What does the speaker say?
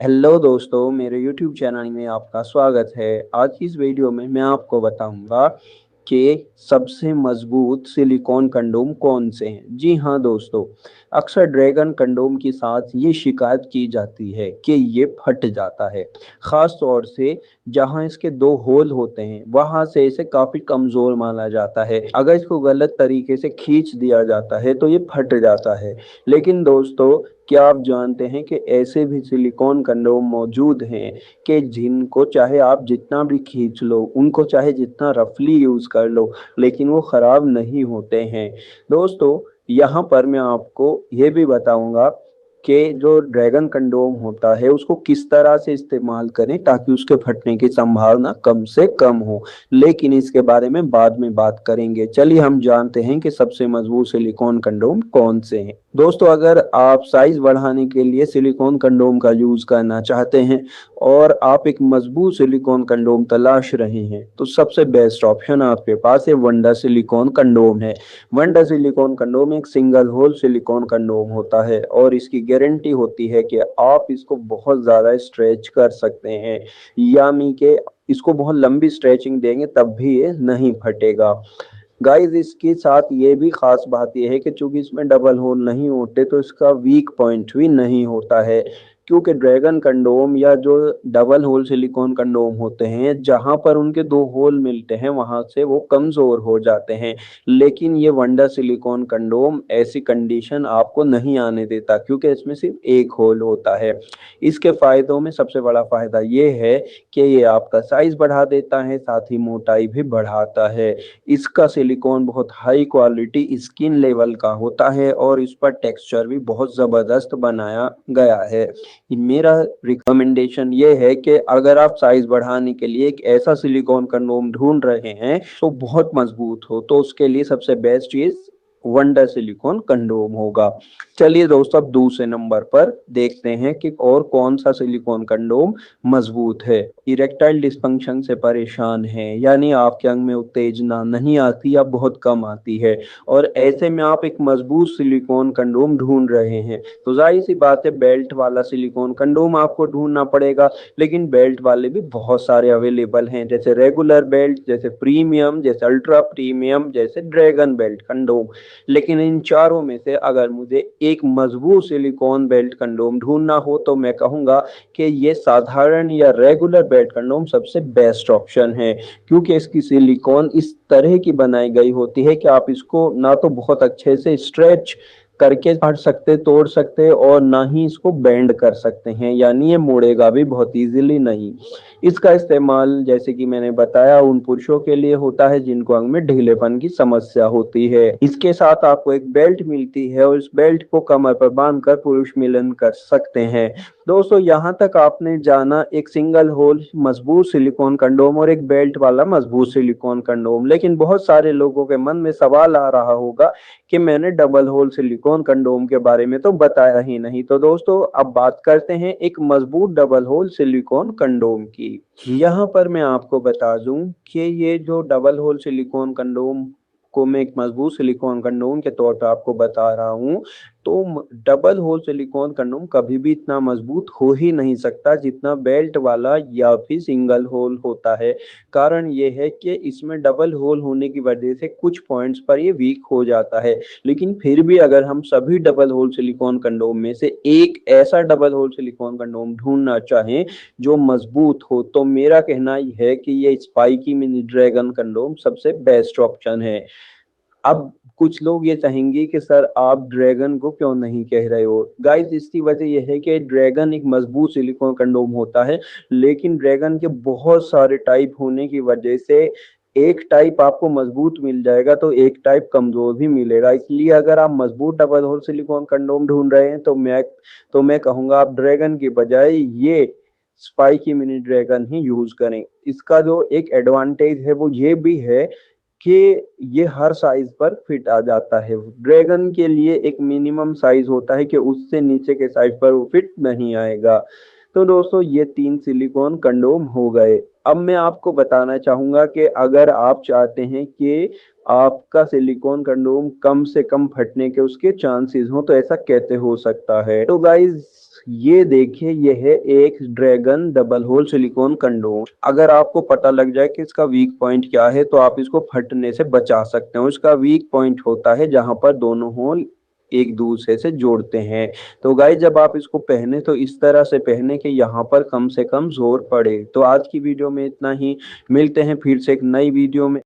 Hello दोस्तों, मेरे YouTube channel में आपका स्वागत है। आज की इस वीडियो में मैं आपको बताऊंगा कि सबसे मजबूत सिलिकॉन कंडोम कौन से हैं। जी हाँ दोस्तों, अक्सर ड्रैगन कंडोम के साथ ये शिकायत की जाती है कि ये फट जाता है, ख़ास तौर से जहाँ इसके 2 होल होते हैं, वहाँ से इसे काफ़ी कमज़ोर माना जाता है। अगर इसको गलत तरीके से खींच दिया जाता है तो ये फट जाता है। लेकिन दोस्तों, क्या आप जानते हैं कि ऐसे भी सिलिकॉन कंडोम मौजूद हैं कि जिनको चाहे आप जितना भी खींच लो, उनको चाहे जितना रफली यूज़ कर लो, लेकिन वो ख़राब नहीं होते हैं। दोस्तों, यहाँ पर मैं आपको ये भी बताऊँगा कि जो ड्रैगन कंडोम होता है उसको किस तरह से इस्तेमाल करें ताकि उसके फटने की संभावना कम से कम हो। लेकिन इसके बारे में बाद में बात करेंगे। चलिए हम जानते हैं कि सबसे मजबूत सिलिकॉन कंडोम कौन से हैं। दोस्तों, अगर आप साइज बढ़ाने के लिए सिलिकॉन कंडोम का यूज करना चाहते हैं और आप एक मजबूत सिलिकॉन कंडोम तलाश रहे हैं तो सबसे बेस्ट ऑप्शन आपके पास है वंडा सिलिकॉन कंडोम है। वंडा सिलिकॉन कंडोम एक सिंगल होल सिलिकॉन कंडोम होता है और इसकी गारंटी होती है कि आप इसको बहुत ज्यादा स्ट्रेच कर सकते हैं, यानी कि इसको बहुत लंबी स्ट्रेचिंग देंगे तब भी ये नहीं फटेगा। गाइस, इसके साथ ये भी खास बात ये है कि चूंकि इसमें डबल होल नहीं होते तो इसका वीक पॉइंट भी नहीं होता है, क्योंकि ड्रैगन कंडोम या जो डबल होल सिलिकॉन कंडोम होते हैं जहां पर उनके 2 होल मिलते हैं वहां से वो कमजोर हो जाते हैं। लेकिन ये वंडा सिलिकॉन कंडोम ऐसी कंडीशन आपको नहीं आने देता क्योंकि इसमें सिर्फ एक होल होता है। इसके फायदों में सबसे बड़ा फायदा ये है कि ये आपका साइज बढ़ा देता है, साथ ही मोटाई भी बढ़ाता है। इसका सिलिकॉन बहुत हाई क्वालिटी स्किन लेवल का होता है और इस पर टेक्सचर भी बहुत ज़बरदस्त बनाया गया है। मेरा रिकमेंडेशन ये है कि अगर आप साइज बढ़ाने के लिए एक ऐसा सिलिकॉन कंडोम ढूंढ रहे हैं तो बहुत मजबूत हो, तो उसके लिए सबसे बेस्ट चीज वंडर सिलिकॉन कंडोम होगा। चलिए दोस्तों, अब दूसरे नंबर पर देखते हैं कि और कौन सा सिलिकॉन कंडोम मजबूत है। इरेक्टाइल डिस्फंक्शन से परेशान है, यानी आपके अंग में उत्तेजना नहीं आती या बहुत कम आती है और ऐसे में आप एक मजबूत सिलिकॉन कंडोम ढूंढ रहे हैं तो जाहिर सी बात है बेल्ट वाला सिलिकॉन कंडोम आपको ढूंढना पड़ेगा। लेकिन बेल्ट वाले भी बहुत सारे अवेलेबल हैं, जैसे रेगुलर बेल्ट, जैसे प्रीमियम, जैसे अल्ट्रा प्रीमियम, जैसे ड्रैगन बेल्ट कंडोम। लेकिन इन चारों में से अगर मुझे एक मजबूत सिलिकॉन बेल्ट कंडोम ढूंढना हो तो मैं कहूंगा कि ये साधारण या रेगुलर बेल्ट कंडोम सबसे बेस्ट ऑप्शन है, क्योंकि इसकी सिलिकॉन इस तरह की बनाई गई होती है कि आप इसको ना तो बहुत अच्छे से स्ट्रेच करके काट सकते, तोड़ सकते, और ना ही इसको बेंड कर सकते हैं, यानी ये मुड़ेगा भी बहुत इजीली नहीं। इसका इस्तेमाल जैसे कि मैंने बताया उन पुरुषों के लिए होता है जिनको अंग में ढीलेपन की समस्या होती है। इसके साथ आपको एक बेल्ट मिलती है और इस बेल्ट को कमर पर बांधकर पुरुष मिलन कर सकते हैं। दोस्तों, यहाँ तक आपने जाना एक सिंगल होल मजबूत सिलिकॉन कंडोम और एक बेल्ट वाला मजबूत सिलिकॉन कंडोम, लेकिन बहुत सारे लोगों के मन में सवाल आ रहा होगा कि मैंने डबल होल सिलिकॉन कंडोम के बारे में तो बताया ही नहीं। तो दोस्तों, अब बात करते हैं एक मजबूत डबल होल सिलिकॉन कंडोम की। यहाँ पर मैं आपको बता दूं कि ये जो डबल होल सिलिकॉन कंडोम को मैं एक मजबूत सिलिकॉन कंडोम के तौर पर आपको बता रहा हूँ, तो डबल होल सिलिकॉन कंडोम कभी भी इतना मजबूत हो ही नहीं सकता जितना बेल्ट वाला या फिर सिंगल होल होता है। कारण ये है कि इसमें डबल होल होने की वजह से कुछ पॉइंट्स पर ये वीक हो जाता है। लेकिन फिर भी अगर हम सभी डबल होल सिलिकॉन कंडोम में से एक ऐसा डबल होल सिलिकॉन कंडोम ढूंढना चाहें जो मजबूत हो, तो मेरा कहना ही है कि ये स्पाइकी मिनी ड्रैगन कंडोम सबसे बेस्ट ऑप्शन है। अब कुछ लोग ये चाहेंगे कि सर आप ड्रैगन को क्यों नहीं कह रहे हो। गाइस, इसकी वजह यह है कि ड्रैगन एक मजबूत सिलिकॉन कंडोम होता है, लेकिन ड्रैगन के बहुत सारे टाइप होने की वजह से एक टाइप आपको मजबूत मिल जाएगा तो एक टाइप कमजोर भी मिलेगा। इसलिए अगर आप मजबूत डबल होल सिलिकॉन कंडोम ढूंढ रहे हैं तो मैं कहूंगा आप ड्रैगन की बजाय ये स्पाइकी मिनी ड्रैगन ही यूज करें। इसका जो एक एडवांटेज है वो ये भी है कि ये हर साइज पर फिट आ जाता है। ड्रैगन के लिए एक मिनिमम साइज होता है कि उससे नीचे के साइज पर वो फिट नहीं आएगा। तो दोस्तों, ये 3 सिलिकॉन कंडोम हो गए। अब मैं आपको बताना चाहूंगा कि अगर आप चाहते हैं कि आपका सिलिकॉन कंडोम कम से कम फटने के उसके चांसेस हो तो ऐसा कैसे हो सकता है। तो गाइज ये देखिए, ये है एक dragon double hole silicone condom. अगर आपको पता लग जाए कि इसका वीक पॉइंट क्या है तो आप इसको फटने से बचा सकते हो। इसका वीक पॉइंट होता है जहां पर दोनों होल एक दूसरे से जोड़ते हैं। तो गाइस जब आप इसको पहने तो इस तरह से पहने कि यहाँ पर कम से कम जोर पड़े। तो आज की वीडियो में इतना ही, मिलते हैं फिर से एक नई वीडियो में।